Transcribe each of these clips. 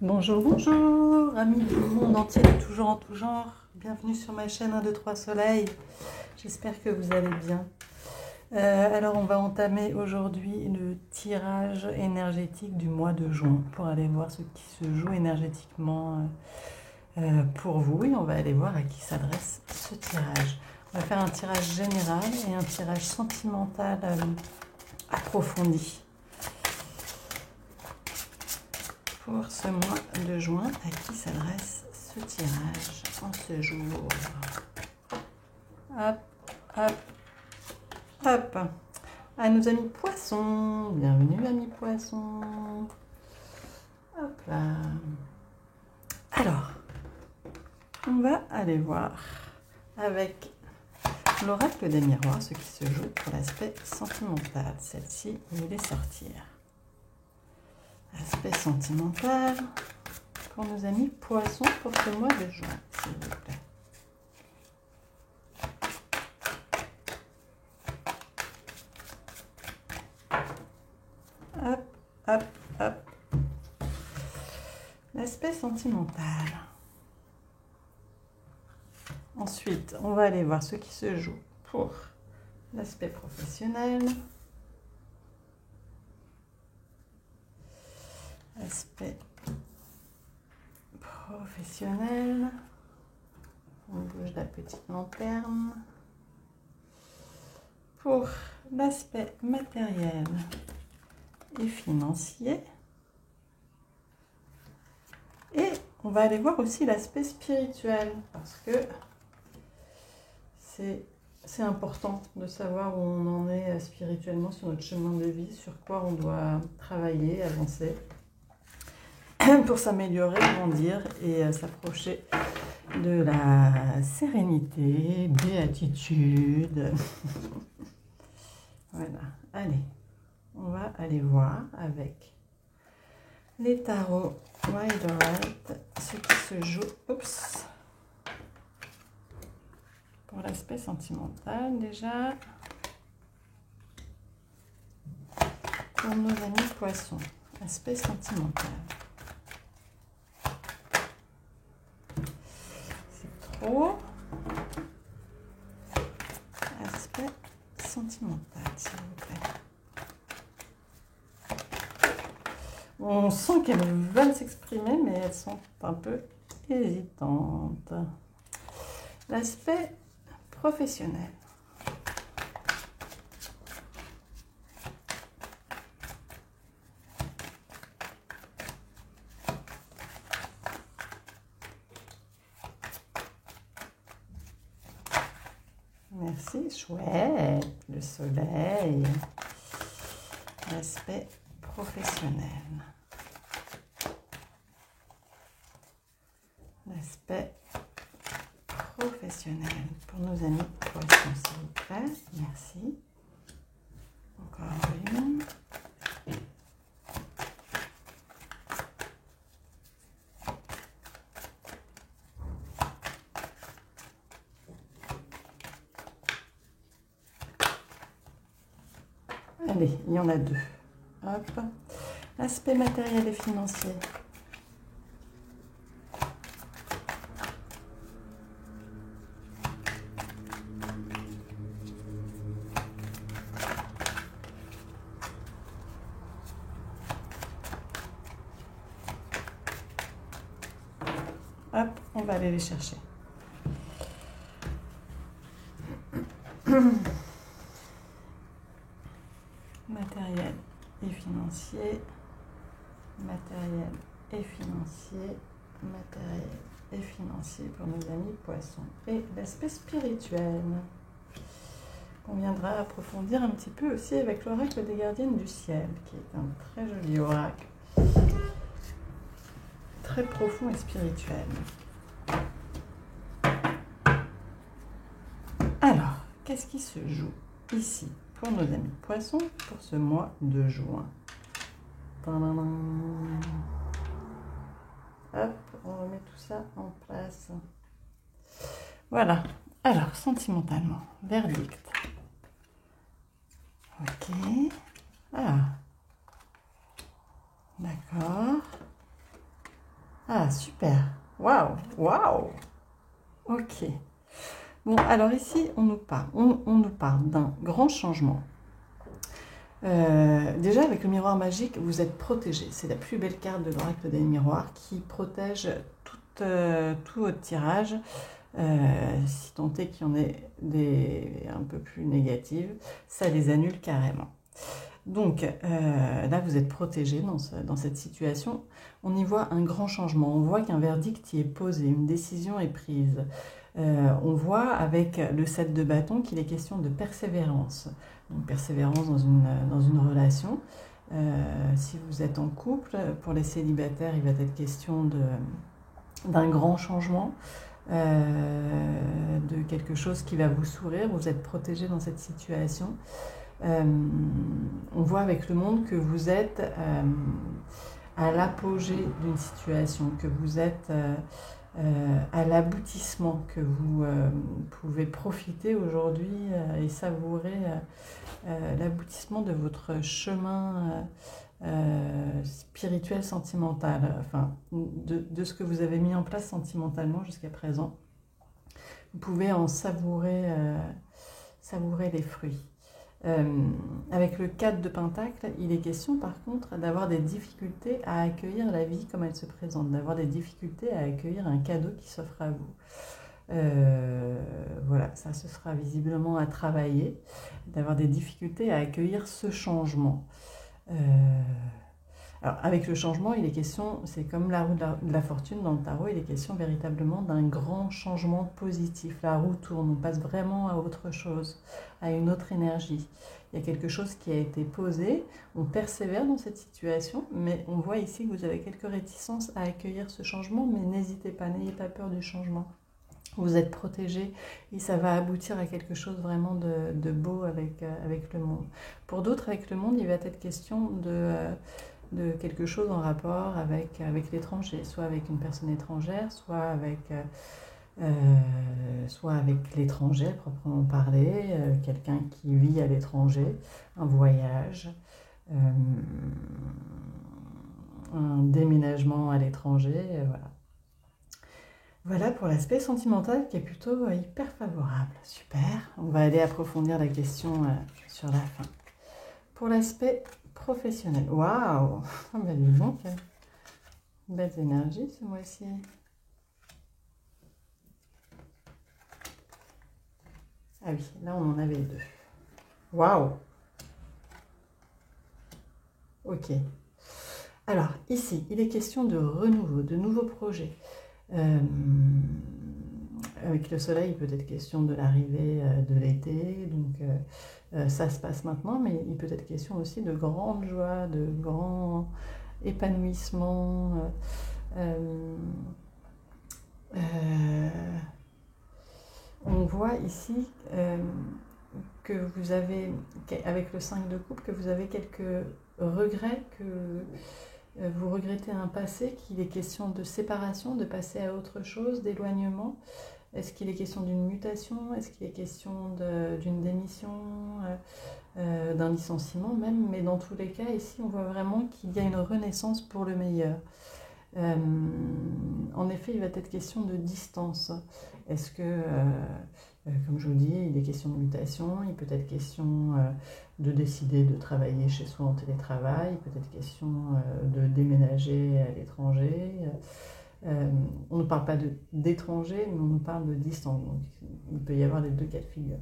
Bonjour, bonjour, amis du monde entier de tout genre en tout genre. Bienvenue sur ma chaîne 1, 2, 3 Soleil. J'espère que vous allez bien. Alors, on va entamer aujourd'hui le tirage énergétique du mois de juin pour aller voir ce qui se joue énergétiquement pour vous. Et on va aller voir à qui s'adresse ce tirage. On va faire un tirage général et un tirage sentimental approfondi. Pour ce mois de juin, à qui s'adresse ce tirage en ce jour? Hop, hop, hop. À nos amis poissons. Bienvenue, amis poissons. Hop là. Alors, on va aller voir avec l'oracle des miroirs ce qui se joue pour l'aspect sentimental. Celle-ci, vous voulez sortir. Aspect sentimental pour nos amis poissons pour ce mois de juin, s'il vous plaît. Hop, hop, hop. L'aspect sentimental. Ensuite, on va aller voir ce qui se joue pour l'aspect professionnel. Aspect professionnel. On bouge la petite lanterne. Pour l'aspect matériel et financier. Et on va aller voir aussi l'aspect spirituel parce que c'est important de savoir où on en est spirituellement sur notre chemin de vie, sur quoi on doit travailler, avancer pour s'améliorer, grandir et s'approcher de la sérénité, béatitude. Voilà, allez, on va aller voir avec les tarots Rider-Waite ce qui se joue. Oups. Pour l'aspect sentimental déjà. Pour nos amis poissons, aspect sentimental. C'est trop. Aspect sentimental, s'il vous plaît. On sent qu'elles veulent s'exprimer, mais elles sont un peu hésitantes. L'aspect professionnel. Merci, chouette, le soleil. L'aspect professionnel. L'aspect professionnel pour nos amis poissons, s'il vous plaît. Merci. Encore une. Allez, il y en a deux. Hop. L'aspect matériel et financier. Hop, on va aller les chercher. Matériel et financier, matériel et financier, matériel et financier pour nos amis poissons. Et l'aspect spirituel qu'on viendra approfondir un petit peu aussi avec l'oracle des gardiennes du ciel, qui est un très joli oracle, très profond et spirituel. Alors, qu'est-ce qui se joue ici pour nos amis poissons pour ce mois de juin? Tadadam. Hop, on remet tout ça en place. Voilà. Alors, sentimentalement, verdict. Ok. Ah. D'accord. Ah, super. Waouh, waouh. Ok. Bon, alors ici, on nous parle d'un grand changement. Déjà, avec le miroir magique, vous êtes protégé. C'est la plus belle carte de l'oracle des miroirs qui protège tout votre tirage. Si tant est qu'il y en ait des un peu plus négatives, ça les annule carrément. Donc là, vous êtes protégé dans cette situation. On y voit un grand changement. On voit qu'un verdict y est posé, une décision est prise. On voit avec le 7 de bâton qu'il est question de persévérance. Donc persévérance dans une relation. Si vous êtes en couple, pour les célibataires, il va être question d'un grand changement. De quelque chose qui va vous sourire, vous êtes protégé dans cette situation. On voit avec le monde que vous êtes à l'apogée d'une situation, que vous êtes à l'aboutissement, que vous pouvez profiter aujourd'hui et savourer l'aboutissement de votre chemin spirituel, sentimental, enfin de ce que vous avez mis en place sentimentalement jusqu'à présent. Vous pouvez en savourer les fruits. Avec le 4 de Pentacle, il est question par contre d'avoir des difficultés à accueillir la vie comme elle se présente, d'avoir des difficultés à accueillir un cadeau qui s'offre à vous. Voilà, ça ce sera visiblement à travailler, d'avoir des difficultés à accueillir ce changement. Alors avec le changement, il est question, c'est comme la roue de la fortune dans le tarot, il est question véritablement d'un grand changement positif. La roue tourne, on passe vraiment à autre chose, à une autre énergie. Il y a quelque chose qui a été posé, on persévère dans cette situation, mais on voit ici que vous avez quelques réticences à accueillir ce changement, mais n'hésitez pas, n'ayez pas peur du changement. Vous êtes protégé et ça va aboutir à quelque chose vraiment de beau avec le monde. Pour d'autres, avec le monde, il va être question de quelque chose en rapport avec l'étranger, soit avec une personne étrangère, soit avec l'étranger proprement parlé, quelqu'un qui vit à l'étranger, un voyage, un déménagement à l'étranger, voilà. Voilà pour l'aspect sentimental qui est plutôt hyper favorable. Super, on va aller approfondir la question sur la fin. Pour l'aspect professionnel, waouh, ah ben dis donc, belles énergies ce mois-ci. Ah oui, là on en avait deux. Waouh. Ok. Alors ici, il est question de renouveau, de nouveaux projets. Avec le soleil, il peut être question de l'arrivée de l'été, donc ça se passe maintenant, mais il peut être question aussi de grande joie, de grand épanouissement. On voit ici que vous avez, avec le 5 de coupe, que vous avez quelques regrets, que vous regrettez un passé, qu'il est question de séparation, de passer à autre chose, d'éloignement. Est-ce qu'il est question d'une mutation? Est-ce qu'il est question d'une démission, d'un licenciement même? Mais dans tous les cas, ici, on voit vraiment qu'il y a une renaissance pour le meilleur. En effet, il va être question de distance. Est-ce que, comme je vous dis, il est question de mutation, il peut être question de décider de travailler chez soi en télétravail, il peut être question de déménager à l'étranger. On ne parle pas d'étranger, mais on nous parle de distance. Donc, il peut y avoir les deux cas de figure.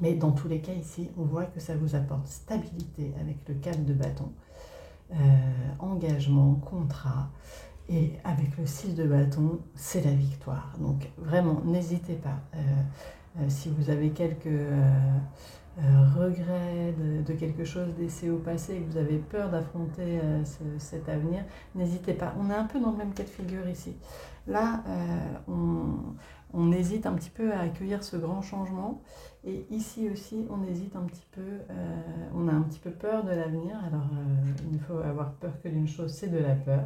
Mais dans tous les cas, ici, on voit que ça vous apporte stabilité avec le 4 de bâton, engagement, contrat. Et avec le 6 de bâton, c'est la victoire. Donc vraiment, n'hésitez pas. Si vous avez quelques regrets de quelque chose laissé au passé et que vous avez peur d'affronter cet avenir, n'hésitez pas. On est un peu dans le même cas de figure ici. Là, on hésite un petit peu à accueillir ce grand changement. Et ici aussi, on hésite un petit peu, on a un petit peu peur de l'avenir. Alors, il faut avoir peur que d'une chose, c'est de la peur.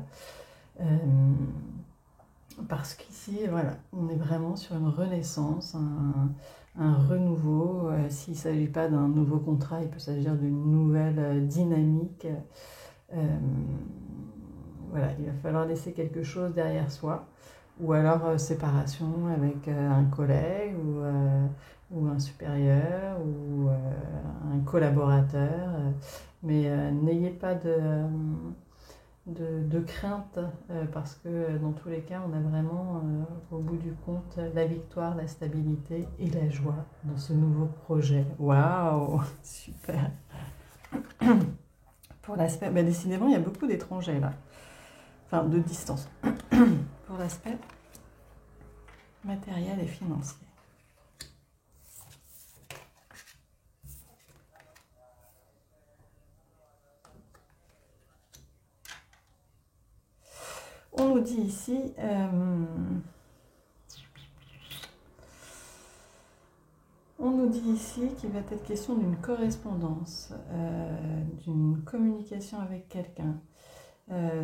Parce qu'ici, voilà, on est vraiment sur une renaissance, un renouveau. S'il ne s'agit pas d'un nouveau contrat, il peut s'agir d'une nouvelle dynamique. voilà, il va falloir laisser quelque chose derrière soi. Ou alors séparation avec un collègue ou un supérieur ou un collaborateur. Mais n'ayez pas de crainte parce que dans tous les cas, on a vraiment au bout du compte la victoire, la stabilité et la joie dans ce nouveau projet. Waouh, super. Pour l'aspect, bah, décidément, il y a beaucoup d'étrangers là, enfin de distance. Pour l'aspect matériel et financier. On nous dit ici, qu'il va être question d'une correspondance, d'une communication avec quelqu'un,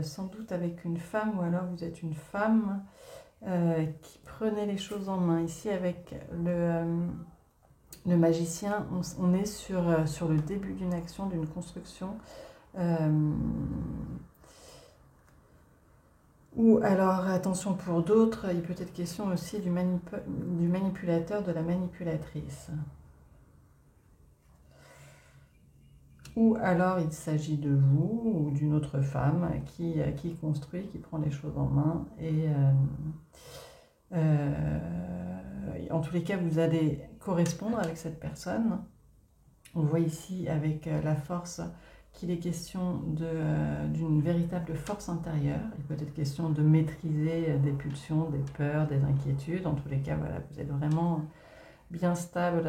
sans doute avec une femme, ou alors vous êtes une femme qui prenait les choses en main. Ici avec le magicien, on est sur le début d'une action, d'une construction. Ou alors, attention pour d'autres, il peut être question aussi du manipulateur, de la manipulatrice. Ou alors il s'agit de vous ou d'une autre femme qui construit, qui prend les choses en main. Et en tous les cas, vous allez correspondre avec cette personne. On voit ici avec la force qu'il est question d'une véritable force intérieure. Il peut être question de maîtriser des pulsions, des peurs, des inquiétudes. En tous les cas, voilà, vous êtes vraiment bien stable,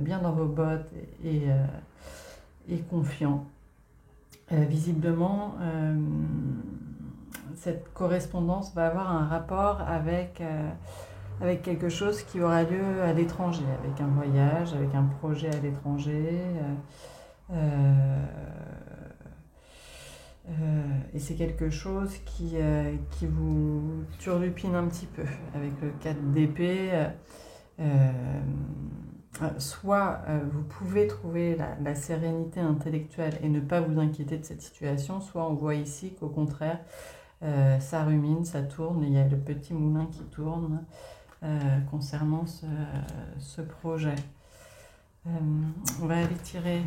bien dans vos bottes et confiant. Visiblement, cette correspondance va avoir un rapport avec quelque chose qui aura lieu à l'étranger, avec un voyage, avec un projet à l'étranger. Et c'est quelque chose qui vous turlupine un petit peu avec le 4 d'épée. Soit vous pouvez trouver la sérénité intellectuelle et ne pas vous inquiéter de cette situation, soit on voit ici qu'au contraire, ça rumine, ça tourne, il y a le petit moulin qui tourne concernant ce projet. On va aller tirer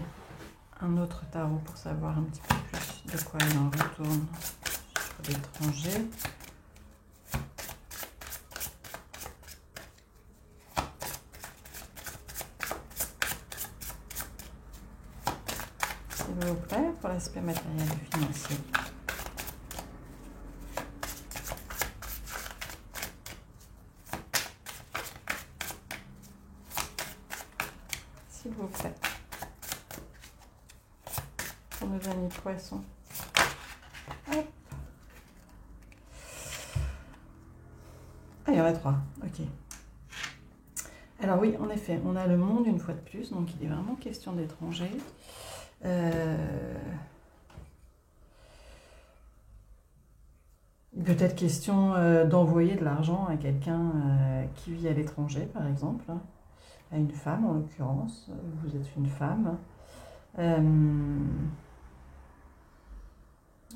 un autre tarot pour savoir un petit peu plus de quoi il en retourne sur l'étranger. S'il vous plaît, pour l'aspect matériel et financier. S'il vous plaît. Pour nos amis poissons. Hop. Ah, il y en a 3. Ok. Alors oui, en effet, on a le monde une fois de plus, donc il est vraiment question d'étrangers. Il peut être question d'envoyer de l'argent à quelqu'un qui vit à l'étranger, par exemple, à une femme en l'occurrence. Vous êtes une femme.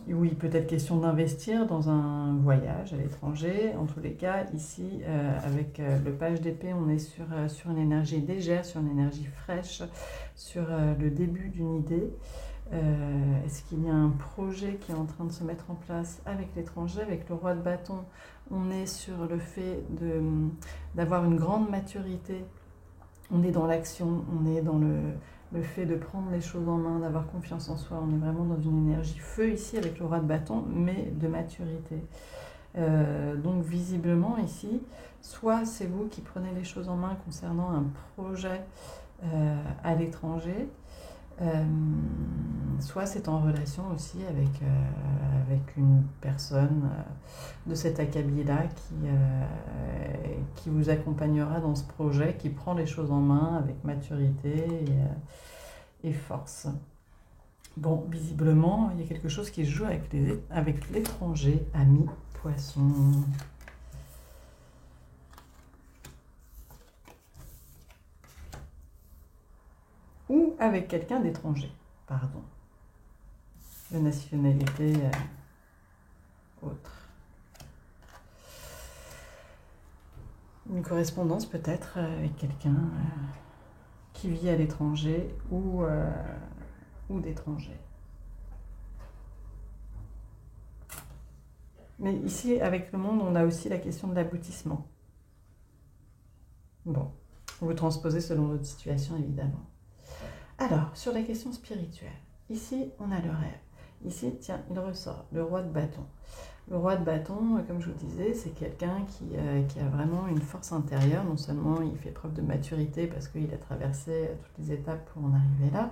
Oui, peut-être question d'investir dans un voyage à l'étranger. En tous les cas, ici, avec le page d'épée, on est sur une énergie légère, sur une énergie fraîche, sur le début d'une idée. Est-ce qu'il y a un projet qui est en train de se mettre en place avec l'étranger? Avec le roi de bâton, on est sur le fait d'avoir une grande maturité. On est dans l'action, on est dans le fait de prendre les choses en main, d'avoir confiance en soi. On est vraiment dans une énergie feu ici avec le roi de bâton, mais de maturité. Donc visiblement ici, soit c'est vous qui prenez les choses en main concernant un projet à l'étranger, soit c'est en relation aussi avec une personne de cet acabit-là qui vous accompagnera dans ce projet, qui prend les choses en main avec maturité et force. Bon, visiblement, il y a quelque chose qui se joue avec l'étranger, ami poisson. Ou avec quelqu'un d'étranger, pardon. De nationalité une correspondance peut-être avec quelqu'un qui vit à l'étranger ou d'étranger. Mais ici, avec le monde, on a aussi la question de l'aboutissement. Bon, vous transposez selon votre situation, évidemment. Alors, sur la question spirituelle, ici, on a le rêve. Ici, tiens, il ressort, le roi de bâton. Le roi de bâton, comme je vous disais, c'est quelqu'un qui a vraiment une force intérieure. Non seulement il fait preuve de maturité parce qu'il a traversé toutes les étapes pour en arriver là,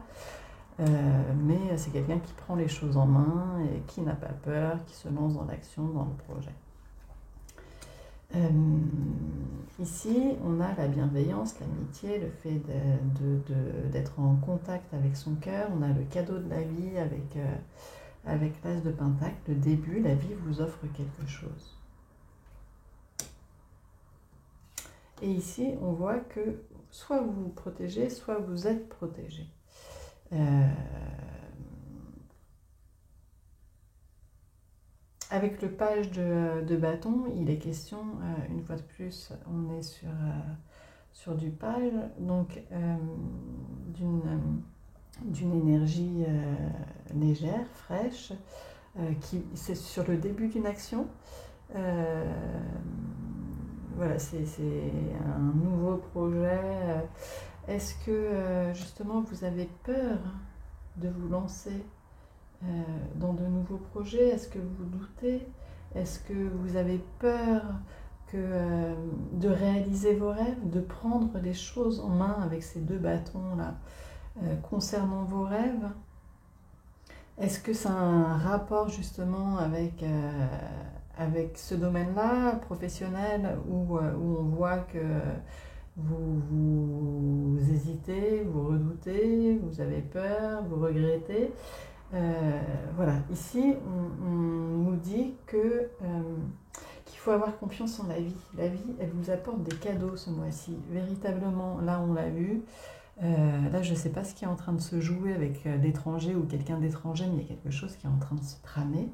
mais c'est quelqu'un qui prend les choses en main et qui n'a pas peur, qui se lance dans l'action, dans le projet. Ici, on a la bienveillance, l'amitié, le fait d'être en contact avec son cœur. On a le cadeau de la vie avec l'as de pentacle. Le début, la vie vous offre quelque chose. Et ici, on voit que soit vous vous protégez, soit vous êtes protégé. Avec le page de bâton, il est question, une fois de plus, on est sur du page, donc d'une énergie légère, fraîche, c'est sur le début d'une action. Voilà, c'est un nouveau projet. Est-ce que justement vous avez peur de vous lancer dans de nouveaux projets? Est-ce que vous doutez? Est-ce que vous avez peur de réaliser vos rêves, de prendre les choses en main avec ces deux bâtons-là concernant vos rêves? Est-ce que ça a un rapport justement avec ce domaine-là, professionnel, où on voit que vous hésitez, vous redoutez, vous avez peur, vous regrettez? Voilà, ici on nous dit qu'il faut avoir confiance en la vie. La vie, elle vous apporte des cadeaux ce mois-ci. Véritablement, là on l'a vu. Là, je ne sais pas ce qui est en train de se jouer avec l'étranger ou quelqu'un d'étranger, mais il y a quelque chose qui est en train de se tramer.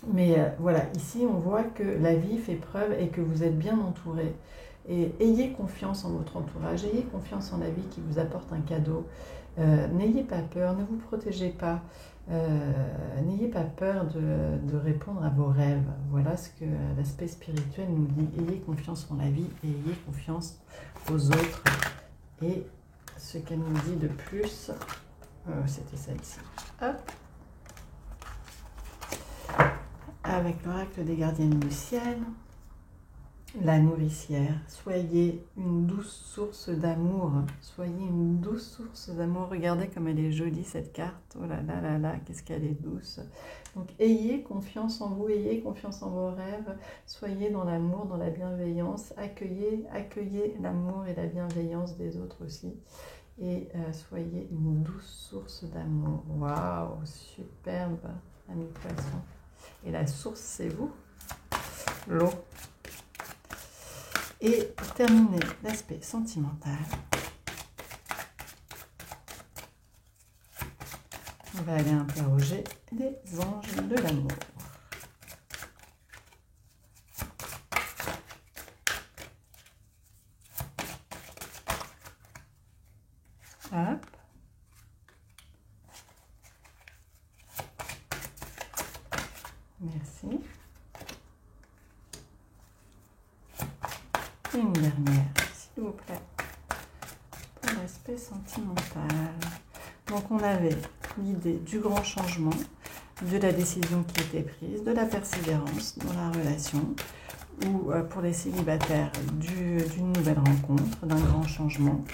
Mais voilà, ici on voit que la vie fait preuve et que vous êtes bien entouré. Et ayez confiance en votre entourage, ayez confiance en la vie qui vous apporte un cadeau. N'ayez pas peur, ne vous protégez pas, n'ayez pas peur de répondre à vos rêves. Voilà ce que l'aspect spirituel nous dit. Ayez confiance en la vie et ayez confiance aux autres. Et ce qu'elle nous dit de plus, c'était celle-ci. Hop. Avec l'oracle des gardiennes du ciel, la nourricière, soyez une douce source d'amour, soyez une douce source d'amour. Regardez comme elle est jolie cette carte, oh là là là là, qu'est-ce qu'elle est douce. Donc ayez confiance en vous, ayez confiance en vos rêves, soyez dans l'amour, dans la bienveillance, accueillez l'amour et la bienveillance des autres aussi. Et soyez une douce source d'amour. Waouh, superbe, ami poisson. Et la source, c'est vous, l'eau. Et pour terminer l'aspect sentimental, on va aller interroger les anges de l'amour. Hop. Merci. Et une dernière, s'il vous plaît, pour l'aspect sentimental. Donc on avait l'idée du grand changement, de la décision qui était prise, de la persévérance dans la relation, ou pour les célibataires, d'une nouvelle rencontre, d'un grand changement.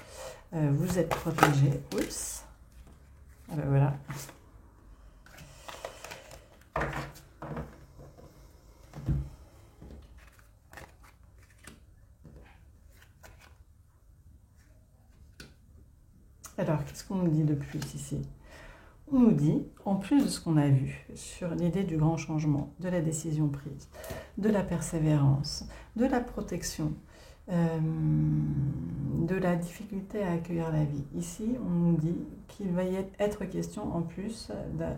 Vous êtes protégés. Oups. Ah ben voilà. Alors, qu'est-ce qu'on nous dit de plus ici? On nous dit, en plus de ce qu'on a vu sur l'idée du grand changement, de la décision prise, de la persévérance, de la protection, de la difficulté à accueillir la vie. Ici, on nous dit qu'il va y être question en plus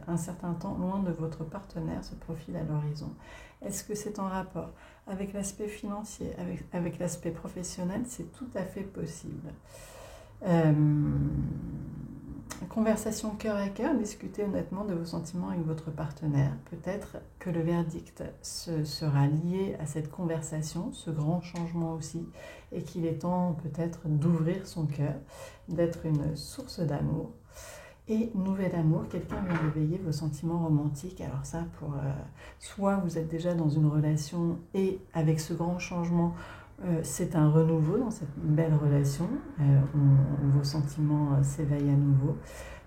d'un certain temps loin de votre partenaire se profile à l'horizon. Est-ce que c'est en rapport avec l'aspect financier, avec l'aspect professionnel? C'est tout à fait possible. Conversation cœur à cœur, discutez honnêtement de vos sentiments avec votre partenaire. Peut-être que le verdict sera lié à cette conversation, ce grand changement aussi, et qu'il est temps peut-être d'ouvrir son cœur, d'être une source d'amour. Et nouvel amour, quelqu'un vient réveiller vos sentiments romantiques. Alors ça, soit vous êtes déjà dans une relation et avec ce grand changement, c'est un renouveau dans cette belle relation, vos sentiments s'éveillent à nouveau,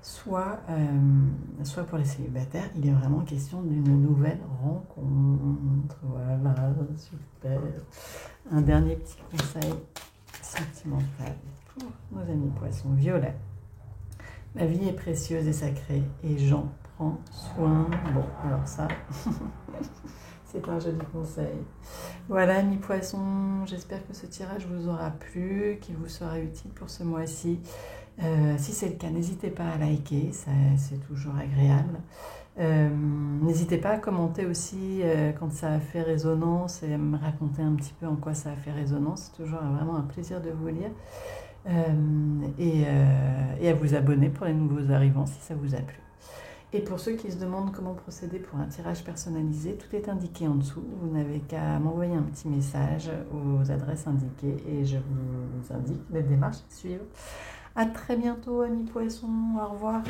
soit pour les célibataires, il est vraiment question d'une nouvelle rencontre. Voilà, super. Un dernier petit conseil sentimental pour nos amis poissons. Violet. La vie est précieuse et sacrée et j'en prends soin. Bon, alors ça, c'est un joli conseil. Voilà, amis poissons, j'espère que ce tirage vous aura plu, qu'il vous sera utile pour ce mois-ci. Si c'est le cas, n'hésitez pas à liker, c'est toujours agréable. N'hésitez pas à commenter aussi quand ça a fait résonance et à me raconter un petit peu en quoi ça a fait résonance. C'est toujours vraiment un plaisir de vous lire. Et à vous abonner pour les nouveaux arrivants si ça vous a plu. Et pour ceux qui se demandent comment procéder pour un tirage personnalisé, tout est indiqué en dessous. Vous n'avez qu'à m'envoyer un petit message aux adresses indiquées et je vous indique les démarches à suivre. À très bientôt, amis poissons. Au revoir.